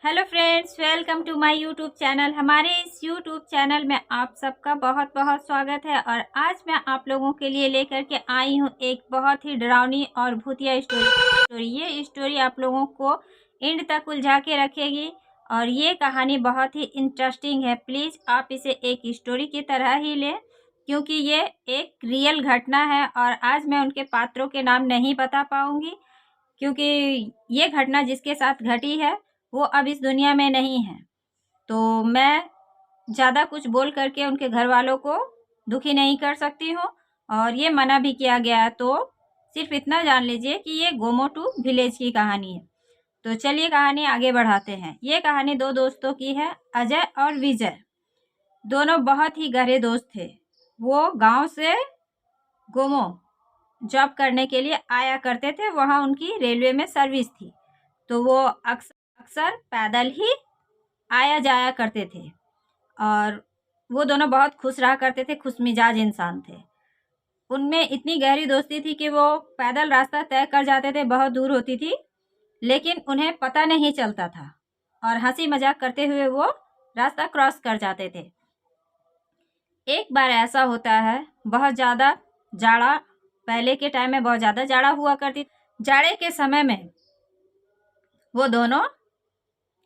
Hello friends, welcome to my YouTube channel. हमारे इस YouTube channel में आप सबका बहुत बहुत स्वागत है। और आज मैं आप लोगों के लिए लेकर के आई हूँ एक बहुत ही डरावनी और भूतिया स्टोरी। ये स्टोरी आप लोगों को एंड तक उलझा के रखेगी और ये कहानी बहुत ही इंटरेस्टिंग है। प्लीज़ आप इसे एक स्टोरी की तरह ही लें, क्योंकि ये एक रियल घटना है। और आज मैं उनके पात्रों के नाम नहीं बता पाऊँगी, क्योंकि ये घटना जिसके साथ घटी है वो अब इस दुनिया में नहीं है। तो मैं ज़्यादा कुछ बोल करके उनके घर वालों को दुखी नहीं कर सकती हूँ, और ये मना भी किया गया है। तो सिर्फ इतना जान लीजिए कि ये गोमोटू विलेज की कहानी है। तो चलिए कहानी आगे बढ़ाते हैं। ये कहानी दो दोस्तों की है, अजय और विजय। दोनों बहुत ही गहरे दोस्त थे। वो गांव से गोमो जॉब करने के लिए आया करते थे। वहाँ उनकी रेलवे में सर्विस थी, तो वो अक्सर पैदल ही आया जाया करते थे। और वो दोनों बहुत खुश रहा करते थे, खुश मिजाज इंसान थे। उनमें इतनी गहरी दोस्ती थी कि वो पैदल रास्ता तय कर जाते थे, बहुत दूर होती थी, लेकिन उन्हें पता नहीं चलता था और हंसी मजाक करते हुए वो रास्ता क्रॉस कर जाते थे। एक बार ऐसा होता है, बहुत ज़्यादा जाड़ा, पहले के टाइम में बहुत ज़्यादा जाड़ा हुआ करती। जाड़े के समय में वो दोनों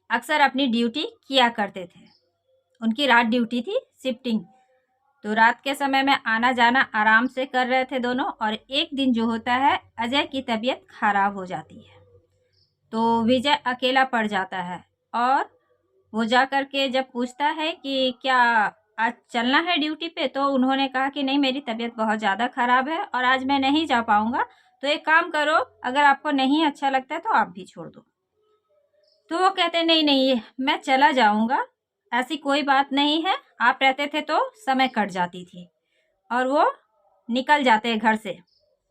अक्सर अपनी ड्यूटी किया करते थे। उनकी रात ड्यूटी थी, शिफ्टिंग। तो रात के समय में आना जाना आराम से कर रहे थे दोनों। और एक दिन जो होता है, अजय की तबीयत खराब हो जाती है, तो विजय अकेला पड़ जाता है। और वो जा कर के जब पूछता है कि क्या आज चलना है ड्यूटी पे, तो उन्होंने कहा कि नहीं, मेरी तबीयत बहुत ज़्यादा ख़राब है और आज मैं नहीं जा पाऊँगा। तो एक काम करो, अगर आपको नहीं अच्छा लगता है तो आप भी छोड़ दो। तो वो कहते नहीं नहीं, मैं चला जाऊँगा, ऐसी कोई बात नहीं है। आप रहते थे तो समय कट जाती थी। और वो निकल जाते हैं घर से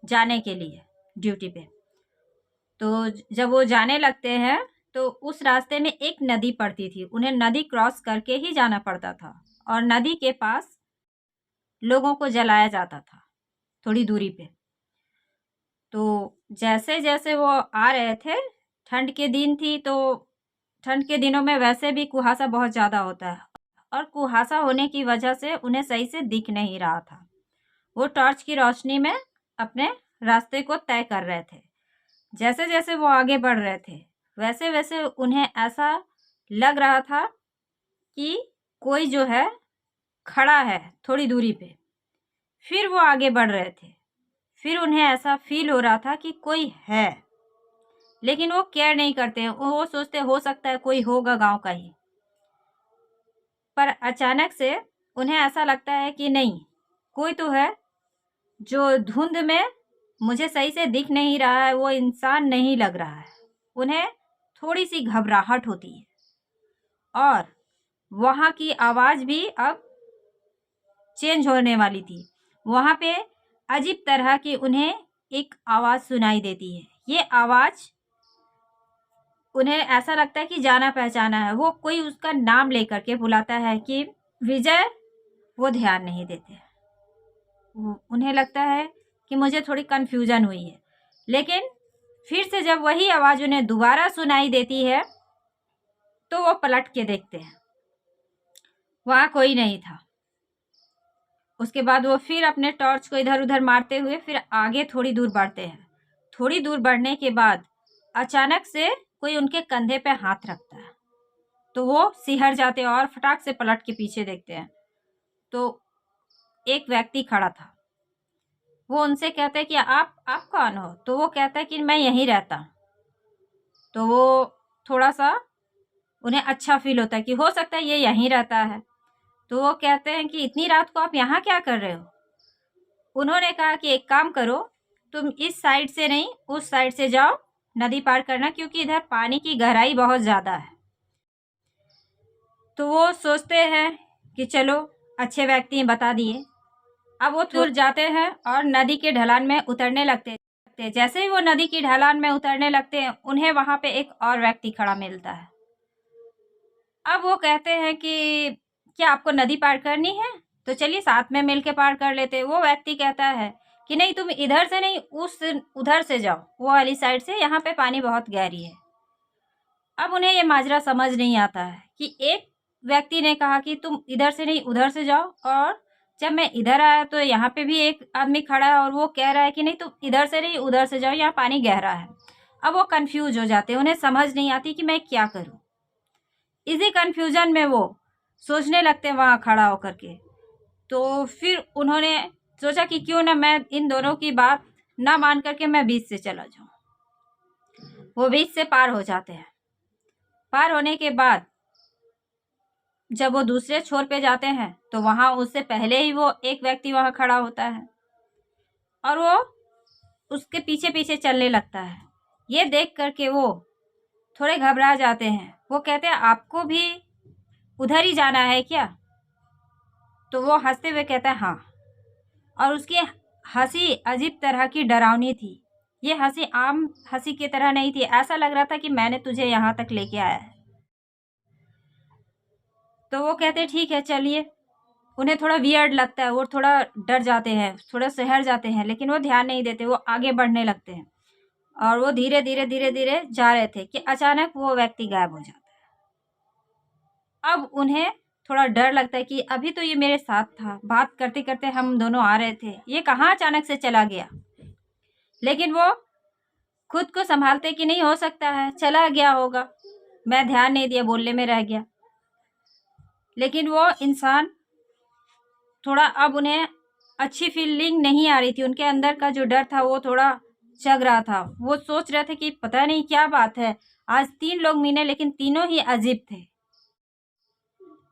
जाने के लिए ड्यूटी पे। तो जब वो जाने लगते हैं तो उस रास्ते में एक नदी पड़ती थी। उन्हें नदी क्रॉस करके ही जाना पड़ता था, और नदी के पास लोगों को जलाया जाता था थोड़ी दूरी पे। तो जैसे जैसे वो आ रहे थे, ठंड के दिन थी, तो ठंड के दिनों में वैसे भी कुहासा बहुत ज़्यादा होता है, और कुहासा होने की वजह से उन्हें सही से दिख नहीं रहा था। वो टॉर्च की रोशनी में अपने रास्ते को तय कर रहे थे। जैसे जैसे वो आगे बढ़ रहे थे, वैसे वैसे उन्हें ऐसा लग रहा था कि कोई जो है खड़ा है थोड़ी दूरी पे। फिर वो आगे बढ़ रहे थे, फिर उन्हें ऐसा फील हो रहा था कि कोई है, लेकिन वो केयर नहीं करते। वो सोचते हो सकता है कोई होगा गांव का ही। पर अचानक से उन्हें ऐसा लगता है कि नहीं, कोई तो है जो धुंध में मुझे सही से दिख नहीं रहा है, वो इंसान नहीं लग रहा है। उन्हें थोड़ी सी घबराहट होती है, और वहाँ की आवाज़ भी अब चेंज होने वाली थी। वहाँ पे अजीब तरह की उन्हें एक आवाज़ सुनाई देती है। ये आवाज़ उन्हें ऐसा लगता है कि जाना पहचाना है। वो कोई उसका नाम लेकर के बुलाता है कि विजय। वो ध्यान नहीं देते। उन्हें लगता है कि मुझे थोड़ी कन्फ्यूज़न हुई है। लेकिन फिर से जब वही आवाज़ उन्हें दोबारा सुनाई देती है, तो वो पलट के देखते हैं, वहाँ कोई नहीं था। उसके बाद वो फिर अपने टॉर्च को इधर उधर मारते हुए फिर आगे थोड़ी दूर बढ़ते हैं। थोड़ी दूर बढ़ने के बाद अचानक से कोई उनके कंधे पे हाथ रखता है, तो वो सिहर जाते हैं और फटाक से पलट के पीछे देखते हैं। तो एक व्यक्ति खड़ा था। वो उनसे कहते हैं कि आप कौन हो? तो वो कहता है कि मैं यहीं रहता हूँ। तो वो थोड़ा सा उन्हें अच्छा फील होता है कि हो सकता है ये यहीं रहता है। तो वो कहते हैं कि इतनी रात को आप यहाँ क्या कर रहे हो? उन्होंने कहा कि एक काम करो, तुम इस साइड से नहीं उस साइड से जाओ, नदी पार करना, क्योंकि इधर पानी की गहराई बहुत ज़्यादा है। तो वो सोचते हैं कि चलो, अच्छे व्यक्ति हैं, बता दिए। अब वो दूर जाते हैं और नदी के ढलान में उतरने लगते हैं। जैसे ही वो नदी की ढलान में उतरने लगते हैं, उन्हें वहाँ पे एक और व्यक्ति खड़ा मिलता है। अब वो कहते हैं कि क्या आपको नदी पार करनी है? तो चलिए साथ में मिलके पार कर लेते हैं। वो व्यक्ति कहता है कि नहीं, तुम इधर से नहीं, उधर से जाओ, वो वाली साइड से, यहाँ पे पानी बहुत गहरी है। अब उन्हें ये माजरा समझ नहीं आता है कि एक व्यक्ति ने कहा कि तुम इधर से नहीं उधर से जाओ, और जब मैं इधर आया तो यहाँ पे भी एक आदमी खड़ा है और वो कह रहा है कि नहीं तुम इधर से नहीं उधर से जाओ, यहाँ पानी गहरा है। अब वो कंफ्यूज हो जाते हैं, उन्हें समझ नहीं आती कि मैं क्या करूँ। इसी कंफ्यूजन में वो सोचने लगते हैं वहाँ खड़ा होकर के। तो फिर उन्होंने सोचा कि क्यों ना मैं इन दोनों की बात ना मान करके मैं बीच से चला जाऊँ। वो बीच से पार हो जाते हैं। पार होने के बाद जब वो दूसरे छोर पे जाते हैं तो वहां उससे पहले ही वो एक व्यक्ति वहां खड़ा होता है और वो उसके पीछे पीछे चलने लगता है। ये देख करके वो थोड़े घबरा जाते हैं। वो कहते हैं आपको भी उधर ही जाना है क्या? तो वो हंसते हुए कहता है हाँ। और उसकी हंसी अजीब तरह की डरावनी थी। ये हंसी आम हंसी की तरह नहीं थी, ऐसा लग रहा था कि मैंने तुझे यहाँ तक लेके आया है। तो वो कहते ठीक है चलिए। उन्हें थोड़ा वियर्ड लगता है, वो थोड़ा डर जाते हैं, थोड़ा सहर जाते हैं, लेकिन वो ध्यान नहीं देते, वो आगे बढ़ने लगते हैं। और वो धीरे धीरे धीरे धीरे जा रहे थे कि अचानक वो व्यक्ति गायब हो जाता है। अब उन्हें थोड़ा डर लगता है कि अभी तो ये मेरे साथ था, बात करते करते हम दोनों आ रहे थे, ये कहाँ अचानक से चला गया। लेकिन वो खुद को संभालते कि नहीं हो सकता है चला गया होगा, मैं ध्यान नहीं दिया, बोलने में रह गया। लेकिन वो इंसान थोड़ा अब उन्हें अच्छी फीलिंग नहीं आ रही थी, उनके अंदर का जो डर था वो थोड़ा जग रहा था। वो सोच रहे थे कि पता नहीं क्या बात है, आज 3 लोग मिले लेकिन तीनों ही अजीब थे।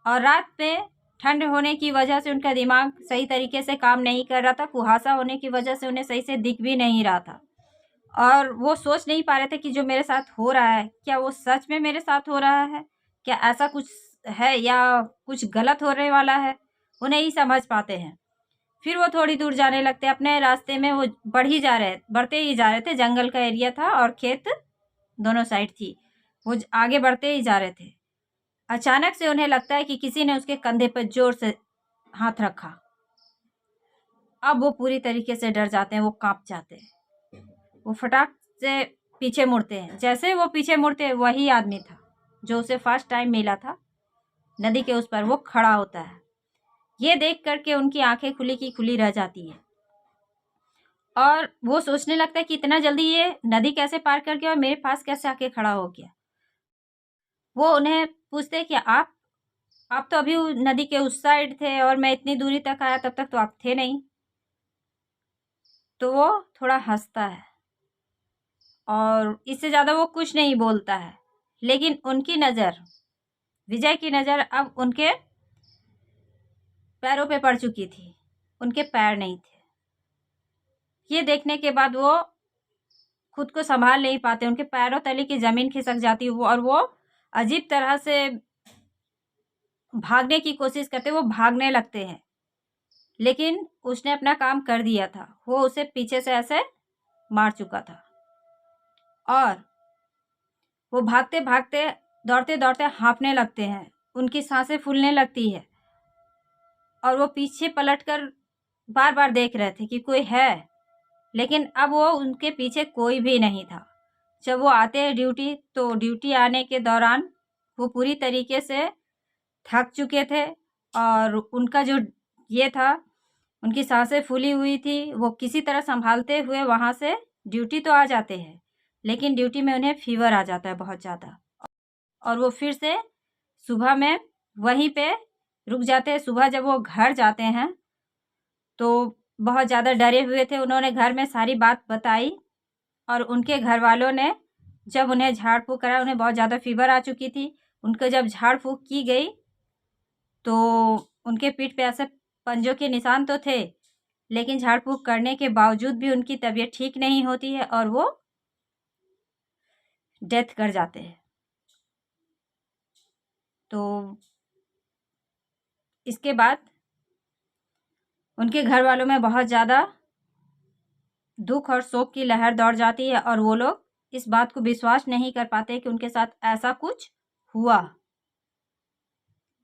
और रात में ठंड होने की वजह से उनका दिमाग सही तरीके से काम नहीं कर रहा था, कुहासा होने की वजह से उन्हें सही से दिख भी नहीं रहा था। और वो सोच नहीं पा रहे थे कि जो मेरे साथ हो रहा है क्या वो सच में मेरे साथ हो रहा है, क्या ऐसा कुछ है या कुछ गलत होने वाला है, वो नहीं समझ पाते हैं। फिर वो थोड़ी दूर जाने लगते, अपने रास्ते में वो बढ़ते ही जा रहे थे। जंगल का एरिया था और खेत दोनों साइड थी। वो आगे बढ़ते ही जा रहे थे। अचानक से उन्हें लगता है कि किसी ने उसके कंधे पर जोर से हाथ रखा। अब वो पूरी तरीके से डर जाते हैं, वो कांप जाते हैं। वो फटाक से पीछे मुड़ते हैं। जैसे वो पीछे मुड़ते हैं वही आदमी था जो उसे फर्स्ट टाइम मिला था नदी के उस पर, वो खड़ा होता है। ये देख करके उनकी आंखें खुली की खुली रह जाती है और वो सोचने लगता है कि इतना जल्दी ये नदी कैसे पार कर गया और मेरे पास कैसे आके खड़ा हो गया। वो उन्हें पूछते हैं कि आप तो अभी नदी के उस साइड थे और मैं इतनी दूरी तक आया तब तक तो आप थे नहीं। तो वो थोड़ा हंसता है और इससे ज़्यादा वो कुछ नहीं बोलता है। लेकिन उनकी नज़र, विजय की नज़र अब उनके पैरों पे पड़ चुकी थी। उनके पैर नहीं थे। ये देखने के बाद वो खुद को संभाल नहीं पाते, उनके पैरों तले की ज़मीन खिसक जाती है और वो अजीब तरह से भागने की कोशिश करते, वो भागने लगते हैं। लेकिन उसने अपना काम कर दिया था, वो उसे पीछे से ऐसे मार चुका था। और वो भागते भागते दौड़ते दौड़ते हाँफने लगते हैं, उनकी सांसें फूलने लगती है और वो पीछे पलटकर बार बार देख रहे थे कि कोई है, लेकिन अब वो उनके पीछे कोई भी नहीं था। जब वो आते हैं ड्यूटी, तो ड्यूटी आने के दौरान वो पूरी तरीके से थक चुके थे और उनका जो ये था, उनकी सांसें फूली हुई थी। वो किसी तरह संभालते हुए वहाँ से ड्यूटी तो आ जाते हैं, लेकिन ड्यूटी में उन्हें फीवर आ जाता है बहुत ज़्यादा और वो फिर से सुबह में वहीं पे रुक जाते हैं। सुबह जब वो घर जाते हैं तो बहुत ज़्यादा डरे हुए थे। उन्होंने घर में सारी बात बताई और उनके घर वालों ने जब उन्हें झाड़ फूँक करा, उन्हें बहुत ज़्यादा फीवर आ चुकी थी। उनको जब झाड़ फूँक की गई तो उनके पीठ पे ऐसे पंजों के निशान तो थे, लेकिन झाड़ फूँक करने के बावजूद भी उनकी तबीयत ठीक नहीं होती है और वो डेथ कर जाते हैं। तो इसके बाद उनके घर वालों में बहुत ज़्यादा दुख और शोक की लहर दौड़ जाती है और वो लोग इस बात को विश्वास नहीं कर पाते कि उनके साथ ऐसा कुछ हुआ।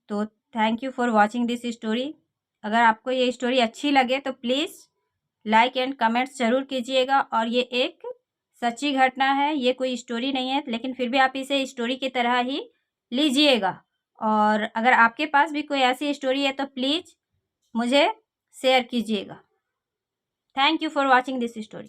तो thank you for watching this story. अगर आपको ये स्टोरी अच्छी लगे तो प्लीज़ लाइक एंड कमेंट्स ज़रूर कीजिएगा और ये एक सच्ची घटना है, ये कोई स्टोरी नहीं है, लेकिन फिर भी आप इसे स्टोरी की तरह ही लीजिएगा। और अगर आपके पास भी कोई ऐसी स्टोरी है तो प्लीज़ मुझे शेयर कीजिएगा। Thank you for watching this story.